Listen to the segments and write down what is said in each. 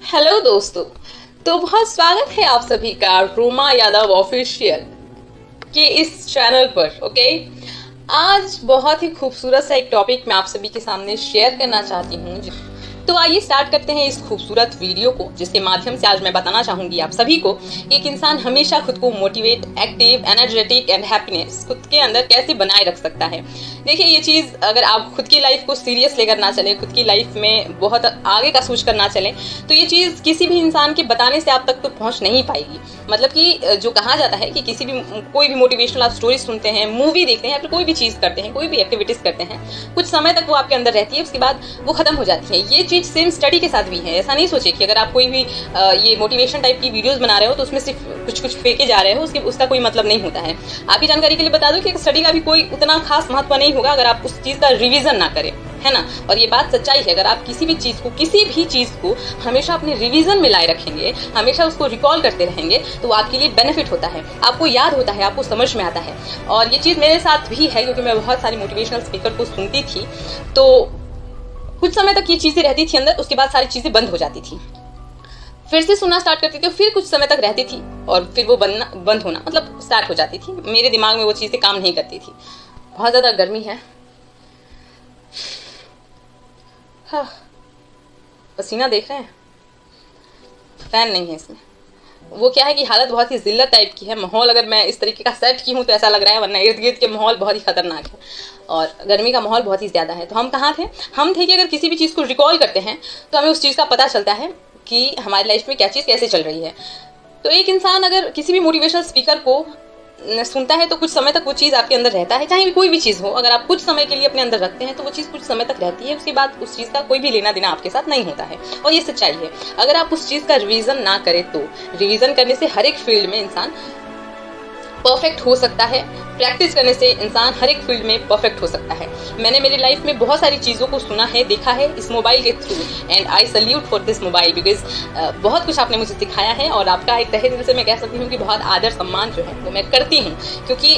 Hello दोस्तों। तो बहुत स्वागत है आप सभी का रोमा यादव ऑफिशियल के इस चैनल पर। ओके, आज बहुत ही खूबसूरत सा एक टॉपिक मैं आप सभी के सामने शेयर करना चाहती हूँ। तो आइए स्टार्ट करते हैं इस खूबसूरत वीडियो को, जिसके माध्यम से आज मैं बताना चाहूंगी आप सभी को एक इंसान हमेशा खुद को motivate, active, energetic and happiness खुद के अंदर कैसे बनाए रख सकता है। देखिए, ये चीज़ अगर आप खुद की लाइफ को सीरियस लेकर ना चले, खुद की लाइफ में बहुत आगे का सोच कर ना चले, तो ये चीज़ किसी भी इंसान के बताने से आप तक तो पहुंच नहीं पाएगी। मतलब कि जो कहा जाता है कि किसी भी कोई भी मोटिवेशनल आप स्टोरी सुनते हैं, मूवी देखते हैं या फिर कोई भी चीज़ करते हैं, कोई भी एक्टिविटीज़ करते हैं, कुछ समय तक वो आपके अंदर रहती है, उसके बाद वो खत्म हो जाती है। ये चीज़ सेम स्टडी के साथ भी है। ऐसा नहीं सोचे कि अगर आप कोई भी ये मोटिवेशन टाइप की वीडियोस बना रहे हो तो उसमें सिर्फ कुछ कुछ फेंके जा रहे हो, उसका कोई मतलब नहीं होता है। आपकी जानकारी के लिए बता दूं कि स्टडी का भी कोई उतना खास महत्व नहीं होगा अगर आप उस चीज़ का रिवीजन ना करें, है ना। और ये बात सच्चाई है, अगर आप किसी भी चीज़ को हमेशा अपने रिवीजन में लाए रखेंगे, हमेशा उसको रिकॉल करते रहेंगे, तो आपके लिए बेनिफिट होता है, आपको याद होता है, आपको समझ में आता है। और ये चीज़ मेरे साथ भी है, क्योंकि मैं बहुत सारी मोटिवेशनल स्पीकर को सुनती थी, तो कुछ समय तक ये चीज़ें रहती थी अंदर, उसके बाद सारी चीज़ें बंद हो जाती थी। फिर से सुनना स्टार्ट करती थी, फिर कुछ समय तक रहती थी और फिर वो बंद होना मतलब स्टार्ट हो जाती थी। मेरे दिमाग में वो चीज़ें काम नहीं करती थी। बहुत ज़्यादा गर्मी है, हाँ, पसीना देख रहे हैं, फैन नहीं है इसमें। वो क्या है कि हालत बहुत ही जिल्लत टाइप की है। माहौल अगर मैं इस तरीके का सेट की हूँ तो ऐसा लग रहा है, वरना इर्द गिर्द के माहौल बहुत ही खतरनाक है और गर्मी का माहौल बहुत ही ज़्यादा है। तो हम कहाँ थे? हम थे कि अगर किसी भी चीज़ को रिकॉल करते हैं तो हमें उस चीज़ का पता चलता है कि हमारी लाइफ में क्या चीज़ कैसे चल रही है। तो एक इंसान अगर किसी भी मोटिवेशनल स्पीकर को सुनता है तो कुछ समय तक वो चीज़ आपके अंदर रहता है, चाहे कोई भी चीज़ हो। अगर आप कुछ समय के लिए अपने अंदर रखते हैं तो वो चीज़ कुछ समय तक रहती है, उसके बाद उस चीज़ का कोई भी लेना देना आपके साथ नहीं होता है। और ये सच्चाई है। अगर आप उस चीज़ का रिवीजन ना करें तो रिवीजन करने से हर एक फील्ड में इंसान परफेक्ट हो सकता है। प्रैक्टिस करने से इंसान हर एक फील्ड में परफेक्ट हो सकता है। मैंने मेरी लाइफ में बहुत सारी चीज़ों को सुना है, देखा है इस मोबाइल के through, and I salute for this mobile because बहुत कुछ आपने मुझे सिखाया है और आपका एक तहे दिल से मैं कह सकती हूँ कि बहुत आदर सम्मान जो है वो मैं करती हूँ, क्योंकि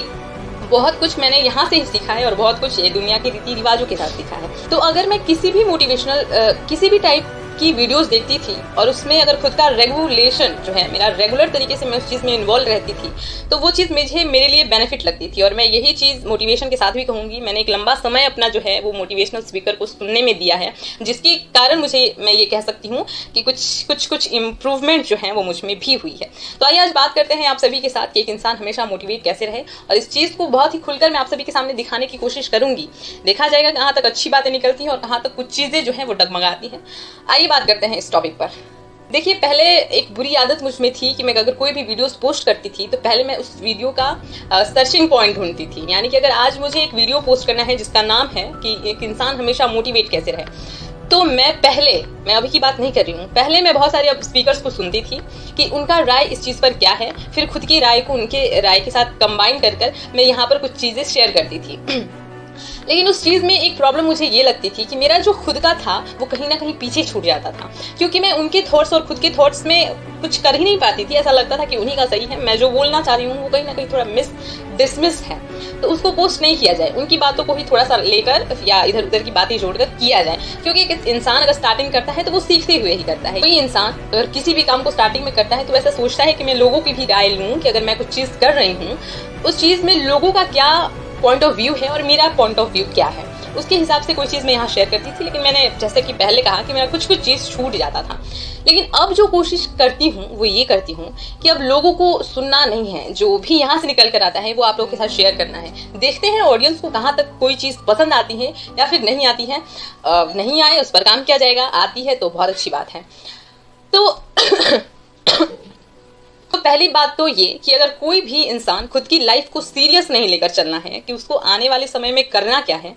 बहुत कुछ मैंने यहाँ से ही सीखा है और बहुत कुछ ये दुनिया के रीति रिवाजों के साथ सीखा है। तो अगर मैं किसी भी मोटिवेशनल किसी भी टाइप की वीडियोस देखती थी और उसमें अगर खुद का रेगुलेशन जो है, मेरा रेगुलर तरीके से मैं उस चीज़ में इन्वॉल्व रहती थी, तो वो चीज़ मेरे लिए बेनिफिट लगती थी। और मैं यही चीज़ मोटिवेशन के साथ भी कहूँगी। मैंने एक लंबा समय अपना जो है वो मोटिवेशनल स्पीकर को सुनने में दिया है, जिसके कारण मैं ये कह सकती हूँ कि कुछ इम्प्रूवमेंट जो है वो मुझ में भी हुई है। तो आइए आज बात करते हैं आप सभी के साथ कि एक इंसान हमेशा मोटिवेट कैसे रहे, और इस चीज़ को बहुत ही खुलकर मैं आप सभी के सामने दिखाने की कोशिश करूँगी। देखा जाएगा कहाँ तक अच्छी बातें निकलती हैं और कहाँ तक कुछ चीज़ें जो हैं वो डगमगाती हैं। आइए बात करते हैं इस टॉपिक पर। देखिए, पहले एक बुरी आदत मुझ में थी कि मैं अगर कोई भी वीडियोस पोस्ट करती थी तो पहले मैं उस वीडियो का सर्चिंग पॉइंट ढूंढती थी। यानी कि अगर आज मुझे एक वीडियो पोस्ट करना है जिसका नाम है कि एक इंसान हमेशा मोटिवेट कैसे रहे, तो मैं अभी की बात नहीं कर रही हूँ, पहले मैं बहुत सारे स्पीकर्स को सुनती थी कि उनका राय इस चीज़ पर क्या है, फिर खुद की राय को उनके राय के साथ कंबाइन कर मैं यहाँ पर कुछ चीज़ें शेयर करती थी। लेकिन उस चीज़ में एक प्रॉब्लम मुझे ये लगती थी कि मेरा जो खुद का था वो कहीं ना कहीं पीछे छूट जाता था, क्योंकि मैं उनके थॉट्स और खुद के थॉट्स में कुछ कर ही नहीं पाती थी। ऐसा लगता था कि उन्हीं का सही है, मैं जो बोलना चाह रही हूँ वो कहीं ना कहीं थोड़ा डिसमिस है, तो उसको पोस्ट नहीं किया जाए, उनकी बातों को ही थोड़ा सा लेकर या इधर उधर की बातें जोड़कर किया जाए। क्योंकि एक इंसान अगर स्टार्टिंग करता है तो वो सीखते हुए ही करता है। कोई इंसान अगर किसी भी काम को स्टार्टिंग में करता है तो ऐसा सोचता है कि मैं लोगों की भी राय लूँ कि अगर मैं कुछ चीज़ कर रही हूँ उस चीज़ में लोगों का क्या पॉइंट ऑफ व्यू है और मेरा पॉइंट ऑफ व्यू क्या है, उसके हिसाब से कोई चीज़ मैं यहाँ शेयर करती थी। लेकिन मैंने जैसे कि पहले कहा कि मेरा कुछ चीज़ छूट जाता था। लेकिन अब जो कोशिश करती हूँ वो ये करती हूँ कि अब लोगों को सुनना नहीं है, जो भी यहाँ से निकल कर आता है वो आप लोगों के साथ शेयर करना है। देखते हैं ऑडियंस को कहाँ तक कोई चीज़ पसंद आती है या फिर नहीं आती है। नहीं आए उस पर काम किया जाएगा, आती है तो बहुत अच्छी बात है। तो पहली बात तो ये कि अगर कोई भी इंसान खुद की लाइफ को सीरियस नहीं लेकर चलना है कि उसको आने वाले समय में करना क्या है,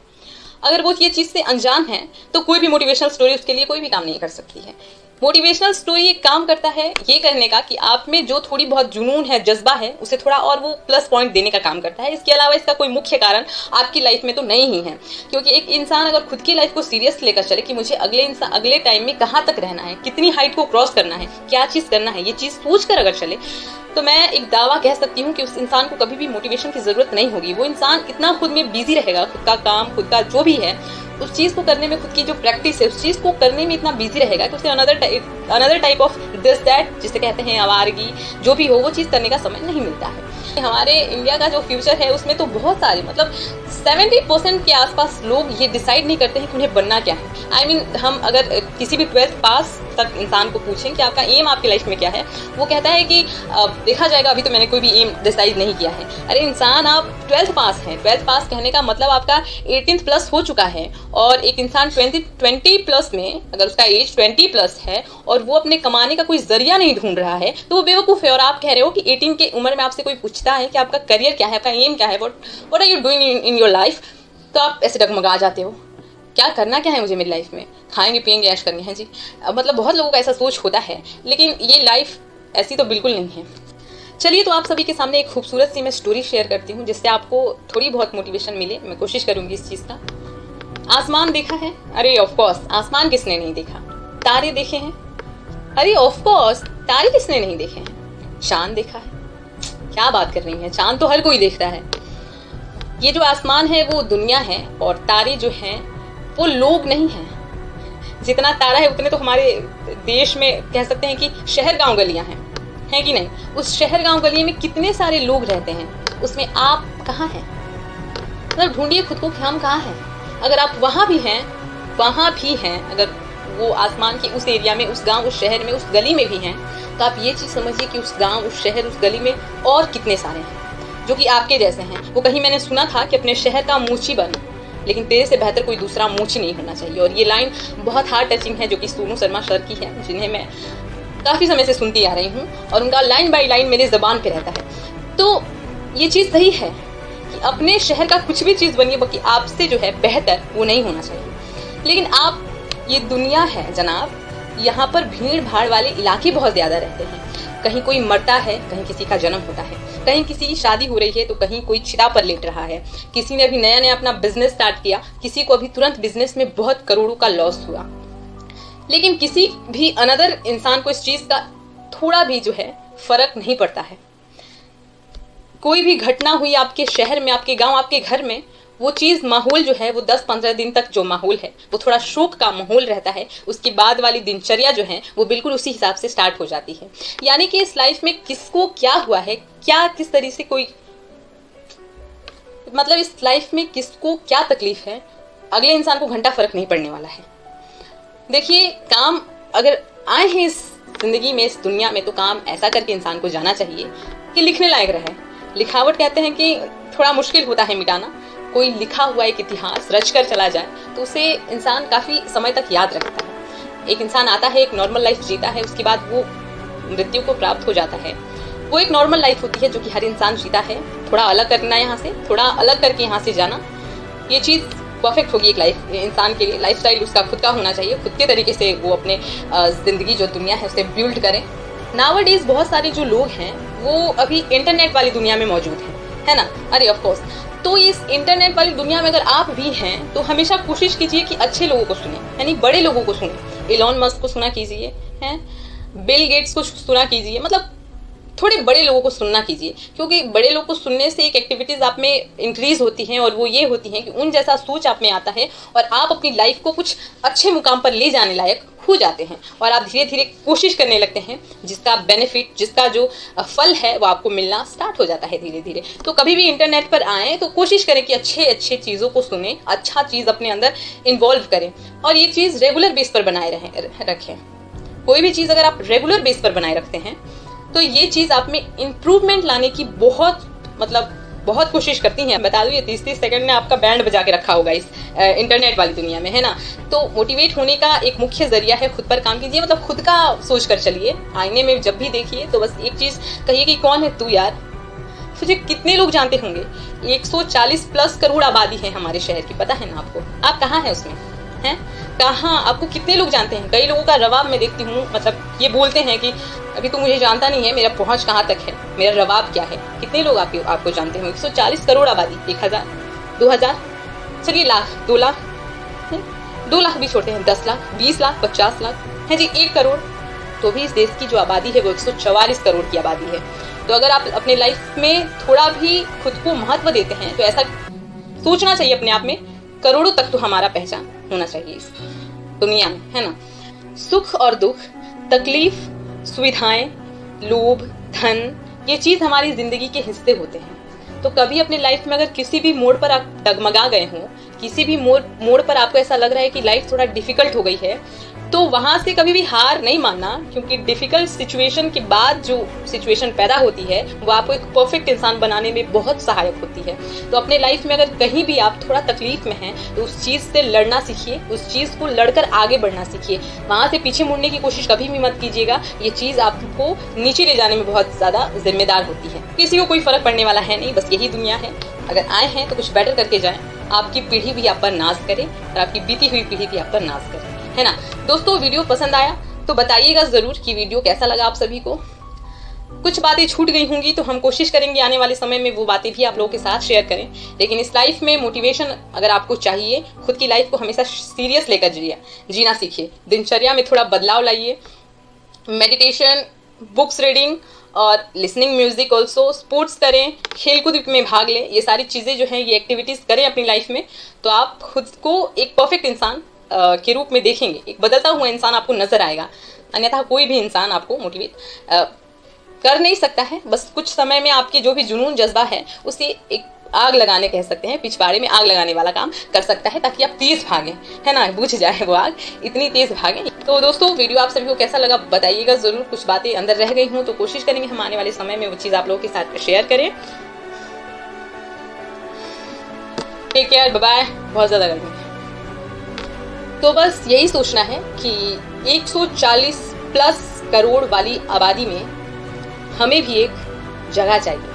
अगर वो ये चीज़ से अनजान है तो कोई भी मोटिवेशनल स्टोरी उसके लिए कोई भी काम नहीं कर सकती है। मोटिवेशनल स्टोरी एक काम करता है ये करने का कि आप में जो थोड़ी बहुत जुनून है, जज्बा है, उसे थोड़ा और वो प्लस पॉइंट देने का काम करता है। इसके अलावा इसका कोई मुख्य कारण आपकी लाइफ में तो नहीं ही है, क्योंकि एक इंसान अगर खुद की लाइफ को सीरियस लेकर चले कि मुझे अगले टाइम में कहाँ तक रहना है, कितनी हाइट को क्रॉस करना है, क्या चीज़ करना है, ये चीज़ सोच कर अगर चले तो मैं एक दावा कह सकती हूँ कि उस इंसान को कभी भी मोटिवेशन की जरूरत नहीं होगी। वो इंसान इतना खुद में बिजी रहेगा, खुद का काम, खुद का जो भी है उस चीज को करने में, खुद की जो प्रैक्टिस है उस चीज को करने में इतना बिजी रहेगा कि उसे another type of this that जिसे कहते हैं आवारगी, जो भी हो वो चीज करने का समय नहीं मिलता है। हमारे इंडिया का जो फ्यूचर है उसमें तो बहुत सारे, मतलब 70% के आसपास लोग ये डिसाइड नहीं करते हैं कि उन्हें बनना क्या है। I mean, हम अगर किसी भी 12th पास तक इंसान को पूछें कि आपका एम आपकी लाइफ में क्या है, वो कहता है कि देखा जाएगा, अभी तो मैंने कोई भी एम डिसाइड नहीं किया है। अरे इंसान, आप 12th पास हैं। 12th पास कहने का मतलब आपका 18th प्लस हो चुका है, और एक इंसान 20 प्लस में, अगर उसका एज 20 प्लस है और वो अपने कमाने का कोई जरिया नहीं ढूंढ रहा है तो वो बेवकूफ़ है। और आप कह रहे हो कि 18 की उम्र में आपसे कोई पूछता है कि आपका करियर क्या है, आपका एम क्या है, what are you doing in your life, तो आप ऐसे डगमगा जाते हो। क्या करना क्या है मुझे मेरी लाइफ में, खाएंगे पिएंगे ऐश करनी है जी। मतलब बहुत लोगों का ऐसा सोच होता है, लेकिन ये लाइफ ऐसी तो बिल्कुल नहीं है। चलिए, तो आप सभी के सामने एक खूबसूरत सी मैं स्टोरी शेयर करती हूँ जिससे आपको थोड़ी बहुत मोटिवेशन मिले। मैं कोशिश करूंगी इस चीज़ का। आसमान देखा है? अरे ऑफ कोर्स, आसमान किसने नहीं देखा। तारे देखे हैं? अरे ऑफ कोर्स, तारे किसने नहीं देखे हैं। चांद देखा है? क्या बात कर रही है, चांद तो हर कोई देखता है। ये जो आसमान है वो दुनिया है, और तारे जो हैं वो लोग नहीं हैं। जितना तारा है उतने तो हमारे देश में कह सकते हैं कि शहर गांव गलियां हैं कि नहीं। उस शहर गांव गलियों में कितने सारे लोग रहते हैं, उसमें आप कहाँ हैं? मतलब ढूंढिए खुद को कि हम कहाँ हैं। अगर आप वहाँ भी हैं, अगर वो आसमान के उस एरिया में, उस गांव, उस शहर में, उस गली में भी हैं, तो आप ये चीज़ समझिए कि उस गांव, उस शहर, उस गली में और कितने सारे हैं जो कि आपके जैसे हैं। वो कहीं मैंने सुना था कि अपने शहर का मूची बन, लेकिन तेरे से बेहतर कोई दूसरा मूची नहीं होना चाहिए। और ये लाइन बहुत हार्ट टचिंग है, जो कि सोनू शर्मा सर की है, जिन्हें मैं काफ़ी समय से सुनती आ रही हूँ, और उनका लाइन बाय लाइन मेरे ज़बान पे रहता है। तो ये चीज़ सही है कि अपने शहर का कुछ भी चीज़ बनिए, बाकी आपसे जो है बेहतर वो नहीं होना चाहिए। लेकिन आप, ये दुनिया है जनाब, यहाँ पर भीड़ भाड़ वाले इलाके बहुत ज़्यादा रहते हैं। कहीं कोई मरता है, कहीं किसी का जन्म होता है, कहीं किसी की शादी हो रही है तो कहीं कोई चिता पर लेट रहा है, किसी ने अभी नया नया अपना बिजनेस स्टार्ट किया, किसी को अभी तुरंत बिजनेस में बहुत करोड़ों का लॉस हुआ। लेकिन किसी भी अनदर इंसान को इस चीज़ का थोड़ा भी जो है फर्क नहीं पड़ता है। कोई भी घटना हुई आपके शहर में, आपके गांव, आपके घर में, वो चीज़, माहौल जो है वो 10-15 दिन तक जो माहौल है वो थोड़ा शोक का माहौल रहता है। उसके बाद वाली दिनचर्या जो है वो बिल्कुल उसी हिसाब से स्टार्ट हो जाती है। यानी कि इस लाइफ में किसको क्या हुआ है, क्या किस तरीके से कोई, मतलब इस लाइफ में किसको क्या तकलीफ है, अगले इंसान को घंटा फर्क नहीं पड़ने वाला है। देखिए, काम अगर आए हैं इस जिंदगी में, इस दुनिया में, तो काम ऐसा करके इंसान को जाना चाहिए कि लिखने लायक रहे। लिखावट कहते हैं कि थोड़ा मुश्किल होता है मिटाना। कोई लिखा हुआ एक इतिहास रच कर चला जाए तो उसे इंसान काफ़ी समय तक याद रखता है। एक इंसान आता है, एक नॉर्मल लाइफ जीता है, उसके बाद वो मृत्यु को प्राप्त हो जाता है। वो एक नॉर्मल लाइफ होती है जो कि हर इंसान जीता है। थोड़ा अलग करना यहाँ से, थोड़ा अलग करके यहाँ से जाना, ये चीज़ परफेक्ट होगी एक लाइफ इंसान के लिए। लाइफस्टाइल उसका खुद का होना चाहिए, खुद के तरीके से वो अपने ज़िंदगी जो दुनिया है उसे बिल्ड करें। नाउअडेज बहुत सारे जो लोग हैं वो अभी इंटरनेट वाली दुनिया में मौजूद हैं, है ना। अरे ऑफ कोर्स, तो इस इंटरनेट वाली दुनिया में अगर आप भी हैं तो हमेशा कोशिश कीजिए कि अच्छे लोगों को सुने, यानी बड़े लोगों को सुने। एलॉन मस्क को सुना कीजिए, हैं, बिल गेट्स को सुना कीजिए, मतलब थोड़े बड़े लोगों को सुनना कीजिए, क्योंकि बड़े लोगों को सुनने से एक एक्टिविटीज़ आप में इंक्रीज होती हैं, और वो ये होती हैं कि उन जैसा सोच आप में आता है और आप अपनी लाइफ को कुछ अच्छे मुकाम पर ले जाने लायक हो जाते हैं, और आप धीरे धीरे कोशिश करने लगते हैं जिसका बेनिफिट, जिसका जो फल है वो आपको मिलना स्टार्ट हो जाता है धीरे धीरे। तो कभी भी इंटरनेट पर आएँ तो कोशिश करें कि अच्छे अच्छे चीज़ों को सुने, अच्छा चीज़ अपने अंदर इन्वॉल्व करें, और ये चीज़ रेगुलर बेस पर बनाए रखें। कोई भी चीज़ अगर आप रेगुलर बेस पर बनाए रखते हैं तो ये चीज़ आप में इम्प्रूवमेंट लाने की बहुत कोशिश करती हैं। बता दूँ, ये 30-30 सेकंड में आपका बैंड बजा के रखा होगा इस इंटरनेट वाली दुनिया में, है ना। तो मोटिवेट होने का एक मुख्य जरिया है खुद पर काम कीजिए, मतलब खुद का सोच कर चलिए। आईने में जब भी देखिए तो बस एक चीज़ कहिए कि कौन है तू यार। तुझे कितने लोग जानते होंगे? 140 प्लस करोड़ आबादी है हमारे शहर की, पता है ना आपको? आप कहाँ हैं उसमें, हैं कहाँ? आपको कितने लोग जानते हैं? कई लोगों का रवाब मैं देखती हूँ, मतलब ये बोलते हैं कि अभी तो मुझे जानता नहीं है, मेरा पहुँच कहाँ तक है, मेरा रवाब क्या है। कितने लोग आपको जानते हैं? 140 करोड़ आबादी, 1000, 2000, चलिए लाख, 2 लाख, 2 लाख भी छोटे हैं, 10 लाख, 20 लाख, 50 लाख है जी, 1 करोड़। तो भी इस देश की जो आबादी है वो 144 करोड़ की आबादी है। तो अगर आप अपने लाइफ में थोड़ा भी खुद को महत्व देते हैं तो ऐसा सोचना चाहिए अपने आप में, करोड़ों तक तो हमारा पहचान होना चाहिए इस दुनिया में, है ना। सुख और दुख, तकलीफ, सुविधाएं, लोभ, धन, ये चीज हमारी जिंदगी के हिस्से होते हैं। तो कभी अपने लाइफ में अगर किसी भी मोड़ पर आप डगमगा गए हो, किसी भी मोड़ पर आपको ऐसा लग रहा है कि लाइफ थोड़ा डिफिकल्ट हो गई है, तो वहां से कभी भी हार नहीं मानना, क्योंकि डिफिकल्ट सिचुएशन के बाद जो सिचुएशन पैदा होती है वो आपको एक परफेक्ट इंसान बनाने में बहुत सहायक होती है। तो अपने लाइफ में अगर कहीं भी आप थोड़ा तकलीफ में हैं तो उस चीज से लड़ना सीखिए, उस चीज को लड़कर आगे बढ़ना सीखिए। वहां से पीछे मुड़ने की कोशिश कभी भी मत कीजिएगा, ये चीज आपको नीचे ले जाने में बहुत ज्यादा जिम्मेदार होती है। किसी को कोई फर्क पड़ने वाला है नहीं, बस यही दुनिया है। अगर आए हैं तो कुछ बेटर करके जाएं, आपकी पीढ़ी भी आप पर नाज करे और आपकी बीती हुई पीढ़ी भी आप पर नाज करे, है ना। दोस्तों, वीडियो पसंद आया तो बताइएगा जरूर कि वीडियो कैसा लगा आप सभी को। कुछ बातें छूट गई होंगी तो हम कोशिश करेंगे आने वाले समय में वो बातें भी आप लोगों के साथ शेयर करें। लेकिन इस लाइफ में मोटिवेशन अगर आपको चाहिए, खुद की लाइफ को हमेशा सीरियस लेकर जीना सीखिए। दिनचर्या में थोड़ा बदलाव लाइए, मेडिटेशन, बुक्स रीडिंग और लिसनिंग म्यूजिक, ऑल्सो स्पोर्ट्स करें, खेलकूद में भाग लें। ये सारी चीज़ें जो हैं, ये एक्टिविटीज़ करें अपनी लाइफ में, तो आप खुद को एक परफेक्ट इंसान के रूप में देखेंगे, एक बदलता हुआ इंसान आपको नजर आएगा। अन्यथा कोई भी इंसान आपको मोटिवेट कर नहीं सकता है। बस कुछ समय में आपके जो भी जुनून जज्बा है उसे एक आग लगाने कह सकते हैं, पिछवाड़े में आग लगाने वाला काम कर सकता है, ताकि आप तेज भागें, है ना, बुझ जाए वो आग, इतनी तेज भागें। तो दोस्तों, वीडियो आप सभी को कैसा लगा बताइएगा जरूर। कुछ बातें अंदर रह गई हूँ तो कोशिश करेंगे हम आने वाले समय में वो चीज़ आप लोगों के साथ शेयर करें। Take care, bye bye. बहुत ज़्यादा गर्मी है तो बस यही सोचना है कि 140+ करोड़ वाली आबादी में हमें भी एक जगह चाहिए।